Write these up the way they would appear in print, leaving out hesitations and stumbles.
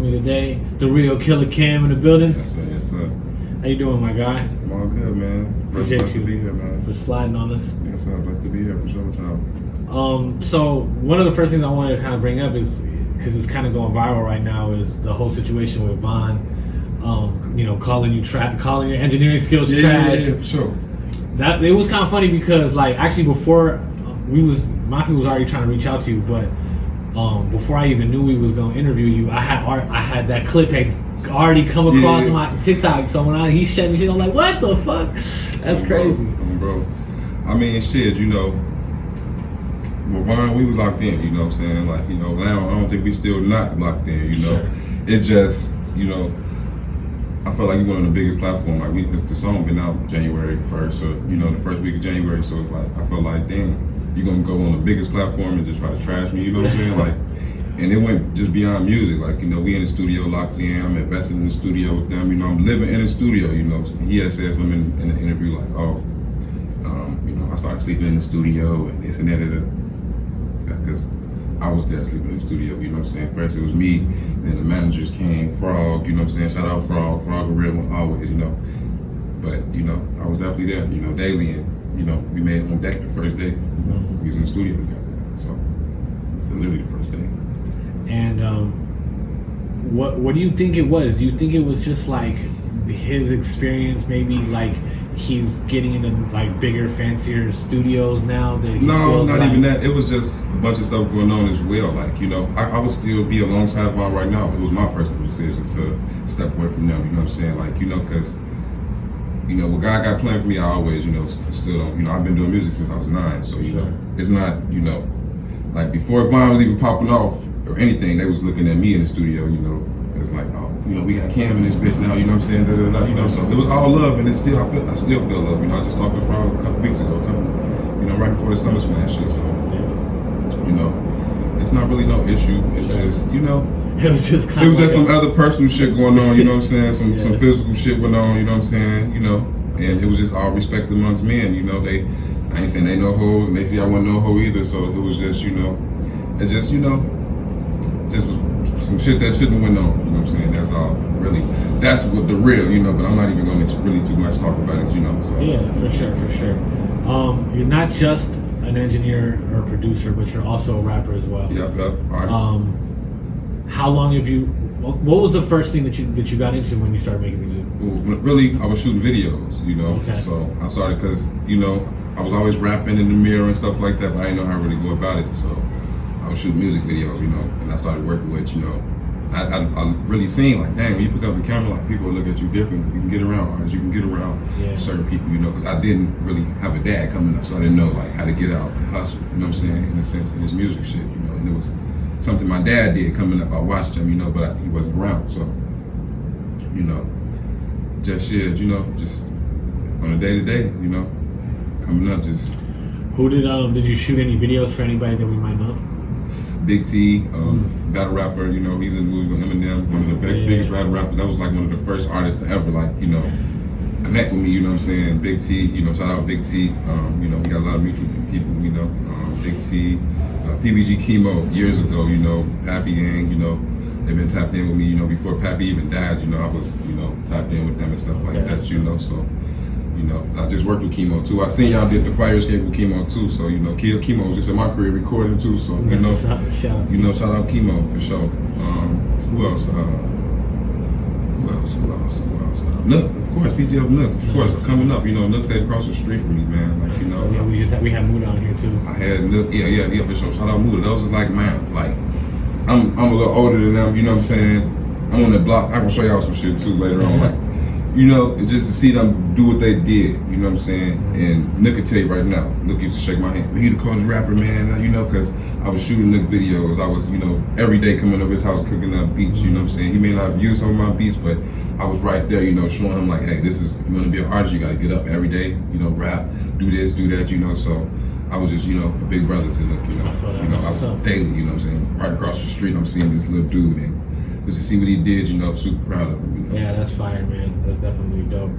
with me today. The real Killer Cam in the building. Yes, sir. Yes, sir. How you doing, my guy? I'm all good, man. Appreciate blessed you to be here, man. for sliding on us. Yes, sir. Blessed to be here for sure, child. So one of the first things I wanted to kind of bring up is, because it's kind of going viral right now, is the whole situation with Von. Calling your engineering skills trash. Yeah, for sure. That it was kind of funny because, like, actually before Mafia was already trying to reach out to you, but before I even knew we was gonna interview you, I had that clip had already come across my TikTok. So when he sent me, I'm like, what the fuck? That's crazy, bro. I mean, shit, with Von, we was locked in. You know what I'm saying? Like, now I don't think we still not locked in. Sure. It just, I felt like we went on the biggest platform. Like the song been out January 1st, so the first week of January. So it's like I felt like, damn, you're gonna go on the biggest platform and just try to trash me. You know what I'm saying? Like, and it went just beyond music. Like, we in the studio locked in. I'm invested in the studio with them. I'm living in the studio. He had said something in the interview like, I started sleeping in the studio and this and that. Because I was there sleeping in the studio, First it was me, then the managers came, Frog, Shout out Frog a real one, always, But, I was definitely there, daily, and, we made it on deck the first day. We was in the studio together, so literally the first day. And what do you think it was? Do you think it was just like his experience, maybe like he's getting into like bigger, fancier studios now that he No, not like... even that. It was just a bunch of stuff going on as well. Like, I would still be alongside Von right now. It was my personal decision to step away from them, you know what I'm saying? Like, because, what God got planned for me, I always, still don't, I've been doing music since I was 9. So, it's not, like before Von was even popping off or anything, they was looking at me in the studio, it's like, oh, we got Cam in this bitch now, you know what I'm saying? So it was all love, and I still feel love. I just talked to Frog a couple weeks ago, right before the Summer Smash shit. So, it's not really no issue. It's just, it was just kind it was just some other personal shit going on, you know what I'm saying? Some physical shit went on, you know what I'm saying? And it was just all respect amongst men, I ain't saying they no hoes, and they see I wasn't no hoe either. So it was just, it's just, just was some shit that shouldn't have went on, you know what I'm saying? That's all, really. That's what the real, but I'm not even going to really too much talk about it, so. Yeah, for sure. You're not just an engineer or producer, but you're also a rapper as well. Yep, artist. How long have you, what was the first thing that you got into when you started making music? Well, really, I was shooting videos, Okay. So I started because, I was always rapping in the mirror and stuff like that, but I didn't know how to really go about it, so I was shooting music videos, and I started working with, I really seen like, dang, when you pick up the camera, like people look at you different. You can get around artists, you can get around certain people, because I didn't really have a dad coming up, so I didn't know like how to get out and hustle, you know what I'm saying, in a sense of this music shit, and it was something my dad did coming up. I watched him, but he wasn't around, so, just shit, just on a day-to-day, coming up, just. Who did you shoot any videos for anybody that we might know? Big T, battle rapper, he's in the movie with Eminem, one of the biggest battle rappers. That was like one of the first artists to ever connect with me, you know what I'm saying? Big T, shout out Big T. We got a lot of mutual people, Big T, PBG Chemo years ago, Pappy Gang, they've been tapped in with me, before Pappy even died, I was, tapped in with them and stuff like that, so. I just worked with Chemo too. I seen y'all did the fire escape with Chemo too, so Chemo was just in my career recording too, so shout out Chemo for sure. Who else? Nook, of course, PTL Nook, of course, coming up. Nook stayed across the street from me, man. Like, we had Muda on here too. I had Nook, yeah, for sure. Shout out Muda. Those is like, man, like I'm a little older than them, you know what I'm saying? I'm on the block. I can show y'all some shit too later on, like. And just to see them do what they did, you know what I'm saying? And Nook can tell you right now, Nook used to shake my hand. He the coolest rapper, man, because I was shooting Nook videos. I was, every day coming over his house cooking up beats, you know what I'm saying? He may not have used some of my beats, but I was right there, showing him like, hey, this is, if you want to be an artist, you got to get up every day, rap, do this, do that, so I was just, a big brother to Nook, I was daily, you know what I'm saying? Right across the street, I'm seeing this little dude, and just to see what he did, super proud of him. Yeah, that's fire, man. That's definitely dope.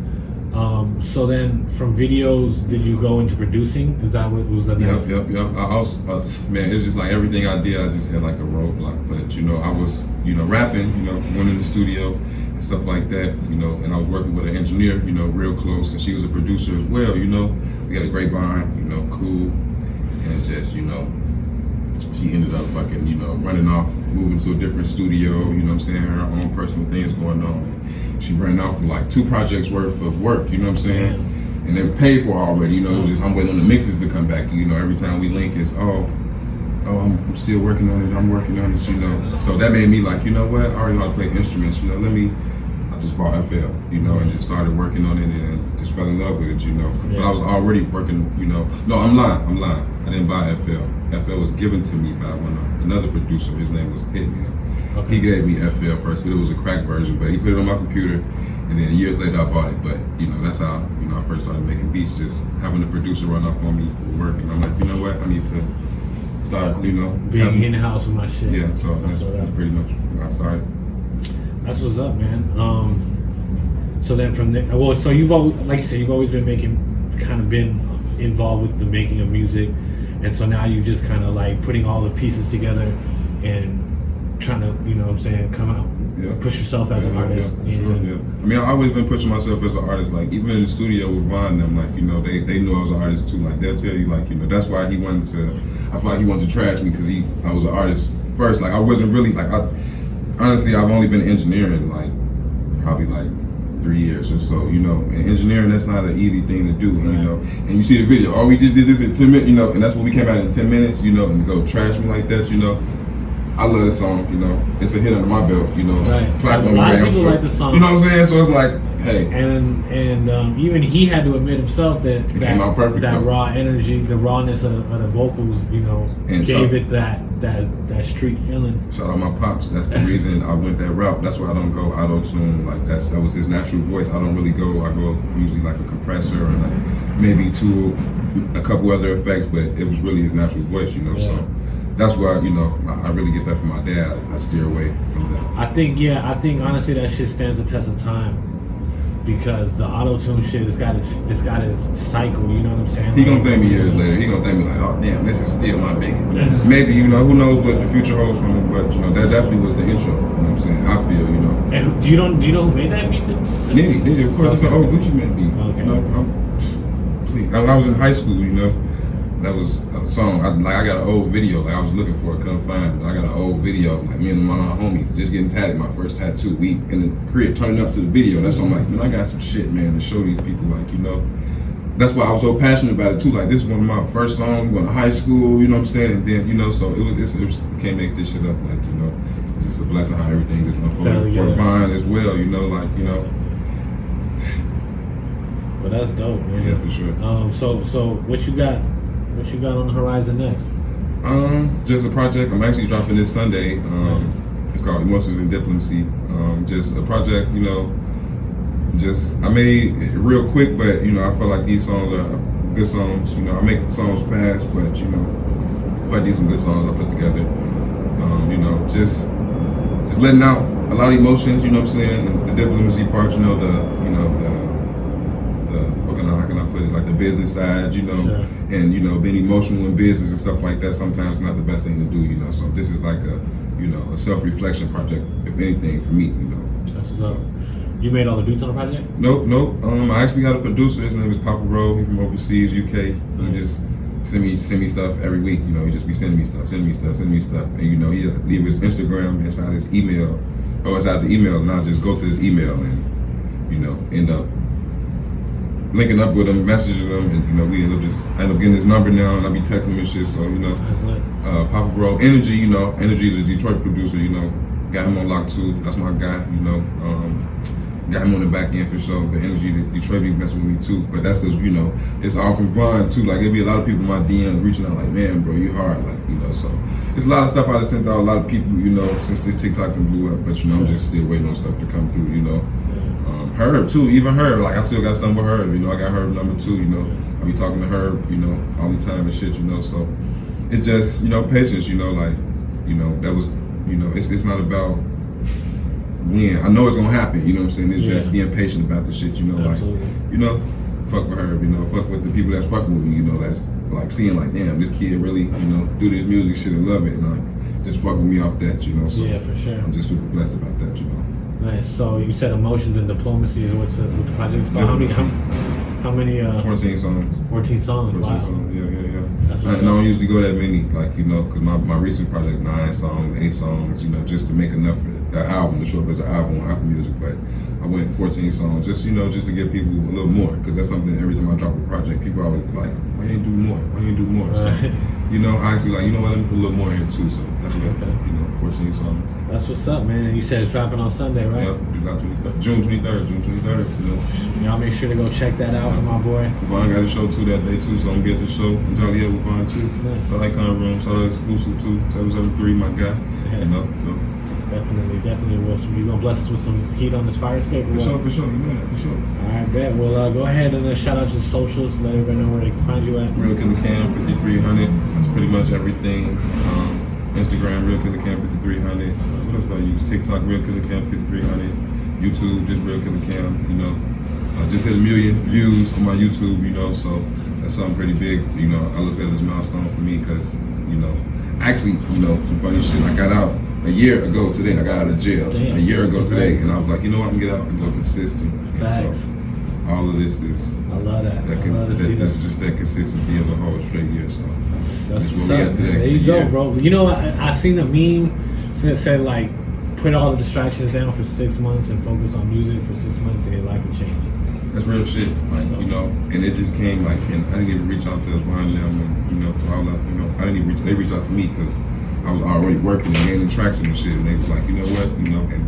So then, from videos, did you go into producing? Is that what was the next? Yep. I also, man, it's just like everything I did, I just had like a roadblock. But I was you know, rapping, you know, went in the studio and stuff like that, you know, and I was working with an engineer, you know, real close, and she was a producer as well, you know. We had a great bond, you know, cool, and it's just, you know, she ended up fucking, you know, running off, moving to a different studio, you know what I'm saying, her own personal things going on. She ran off with like 2 projects worth of work, you know what I'm saying? And they were paid for already, you know, it was just, I'm waiting on the mixes to come back, you know, every time we link it's, I'm still working on it, I'm working on it, you know. So that made me like, you know what, I already know how to play instruments, you know, I just bought FL, you know, and just started working on it and just fell in love with it, you know. But I was already working, you know. No, I'm lying. I didn't buy FL. FL was given to me by another producer. His name was Hitman. Okay. He gave me FL first, but it was a cracked version. But he put it on my computer, and then years later I bought it. But you know, that's how I first started making beats. Just having the producer run off on me, working. I'm like, you know what? I need to start, you know, being in the house with my shit. Yeah, so that's pretty much where I started. That's what's up, man. So then from there, well, so you've always, like you said, you've always been been involved with the making of music, and so now you just kind of like putting all the pieces together and trying to, you know what I'm saying, come out, push yourself as an artist. Yeah. I mean, I've always been pushing myself as an artist. Like even in the studio with Von, them, like, you know, they knew I was an artist too. Like they'll tell you, like, you know, that's why I feel like he wanted to trash me because I was an artist first. Like I wasn't really like honestly, I've only been engineering like probably like 3 years or so, you know. And engineering, that's not an easy thing to do, you know. And you see the video, we just did this in 10 minutes, you know, and that's what we came out in 10 minutes, you know, and to go trash me like that, you know. I love the song, you know. It's a hit under my belt, you know. Platinum, a lot of people like the song. You know what I'm saying? So it's like, hey. And even he had to admit himself that it came out perfect, that raw energy, the rawness of the vocals, you know, and gave it that street feeling. Shout out my pops. That's the reason I went that route. That's why I don't go auto-tune. Like that was his natural voice. I don't really go. I go usually like a compressor or like maybe a couple other effects, but it was really his natural voice, you know. Yeah. So that's why, you know, I really get that from my dad. I steer away from that. I think honestly that shit stands the test of time. Because the auto-tune shit, it's got its cycle, you know what I'm saying? He gonna thank me years later. He gonna thank me like, oh damn, this is still my baby. Maybe, you know, who knows what the future holds from it, but you know, that definitely was the intro. You know what I'm saying? I feel, you know. And do you know who made that beat? Yeah, of course. It's an old Gucci Mane beat. Okay. You know, please. When I was in high school, you know, that was a song. I got an old video. Like I was looking for it, couldn't find it. I got an old video. Like me and my homies just getting tatted. My first tattoo. We in the crib turning up to the video. That's why I'm like, man, I got some shit, man, to show these people. Like, you know, that's why I was so passionate about it too. Like this is one of my first songs. Going to high school, you know what I'm saying? And then, you know, so it was can't make this shit up. Like, you know, it's just a blessing how everything just unfolded for Vine as well. You know, like, you know. Well, that's dope, man. Yeah, for sure. So what you got? What you got on the horizon next? Just a project. I'm actually dropping this Sunday. Nice. It's called Emotions and Diplomacy. Just a project, you know. I made it real quick, but you know, I feel like these songs are good songs. You know, I make songs fast, but you know, if I do some good songs, I put together. You know, just letting out a lot of emotions. You know what I'm saying? And the diplomacy part. You know, how can I put it, like the business side, you know, sure. And you know, being emotional in business and stuff like that sometimes not the best thing to do, you know. So this is like a self-reflection project, if anything, for me, you know. That's what's up. You made all the beats on the project? Nope. I actually got a producer. His name is Papa Rowe. He's from overseas, UK. He just send me stuff every week. You know, he just be sending me stuff, and you know, he'll leave his Instagram inside his email, or inside the email, and I'll just go to his email and, you know, end up linking up with him, messaging him, and you know, we end up getting his number now, and I be texting him and shit. So you know, Papa Bro, Energy, the Detroit producer, you know, got him on lock too. That's my guy, you know. Got him on the back end for sure. But Energy, the Detroit be messing with me too. But that's because, you know, it's all from Vine too. Like there'll be a lot of people in my DM reaching out like, man, bro, you hard, like, you know. So it's a lot of stuff I just sent out. A lot of people, you know, since this TikTok thing blew up. But you know, I'm just still waiting on stuff to come through, you know. Herb too, even Herb, like I still got stuff with Herb, you know, I got Herb number 2, you know, I be talking to Herb, you know, all the time and shit, you know, so it's just, you know, patience, you know, like, you know, that was, you know, it's not about when, I know it's gonna happen, you know what I'm saying, it's just being patient about the shit, you know, absolutely. Like, you know, fuck with Herb, you know, fuck with the people that's fucking with me, you know, that's like seeing like, damn, this kid really, you know, do this music shit and love it, and like, just fuck with me off that, you know. So Yeah, for sure. I'm just super blessed about that, you know. Nice. So you said emotions and diplomacy is what the project's called. How many? 14 songs. 14 songs. 14 Wow. songs. Yeah. That's I what's don't up. usually go that many, like, you know, because my recent project 9 songs, 8 songs, you know, just to make enough for the album to show up as an album on Apple Music. But I went 14 songs, just, you know, just to give people a little more, because that's something every time I drop a project, people always be like, why you ain't do more? Why you ain't do more? So, Right. you know, I actually like, you know what, let me put a little more here too. So that's what, Okay. you know, 14 songs. That's what's up, man. You said it's dropping on Sunday, right? Yep, June 23rd, you know. Y'all make sure to go check that out for my boy. Vaughn got a show too that day too, so I'm gonna be at the show in Joliet with Vaughn too. Nice. So Icon Room, shout out exclusive too, 773, my guy. Yeah. You know, so Definitely will. So you gonna bless us with some heat on this fire escape? or what? for sure, you know that, for sure. All right, bet. Well, go ahead and shout out your socials. Let everybody know where they can find you at. Real Killa Cam 5300. That's pretty much everything. Instagram Real Killa Cam 5300. What else do I use? TikTok Real Killa Cam 5300. YouTube just Real Killa Cam. You know, I just hit 1 million views on my YouTube. You know, so that's something pretty big. You know, I look at it as a milestone for me because, you know, actually, you know, some funny shit. I got out a year ago today. I got out of jail Damn. a year ago today, and I was like, you know what, I'm gonna get out and go consistent. And Facts. so all of this is. I love that. I love to see That's that. just that consistency of the whole straight year. So That's where what's we up, at today. man. There you go, Yeah. bro. You know, I seen a meme that said like, put all the distractions down for 6 months and focus on music for 6 months, and your life will change. That's real shit. Like, So- you know, and it just came like, and I didn't even reach out to Ron and them, and you know, for all that, you know, I didn't even they reached out to me because I was already working and gaining traction and shit, and they was like, you know what, you know, and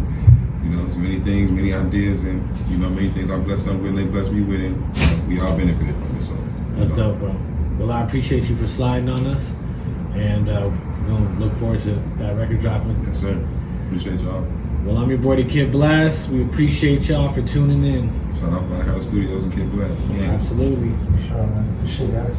you know, so many things, many ideas, and you know, many things I blessed them with, and they blessed me with, and you know, we all benefited from it. So That's you know. dope, bro. Well, I appreciate you for sliding on us, and we're gonna look forward to that record dropping. Yes, sir. Appreciate y'all. Well, I'm your boy, the Kid Blast. We appreciate y'all for tuning in. Shout out for Herbo Studios and Kid Blast. Yeah. Absolutely. Sure, man. Good shit, guys.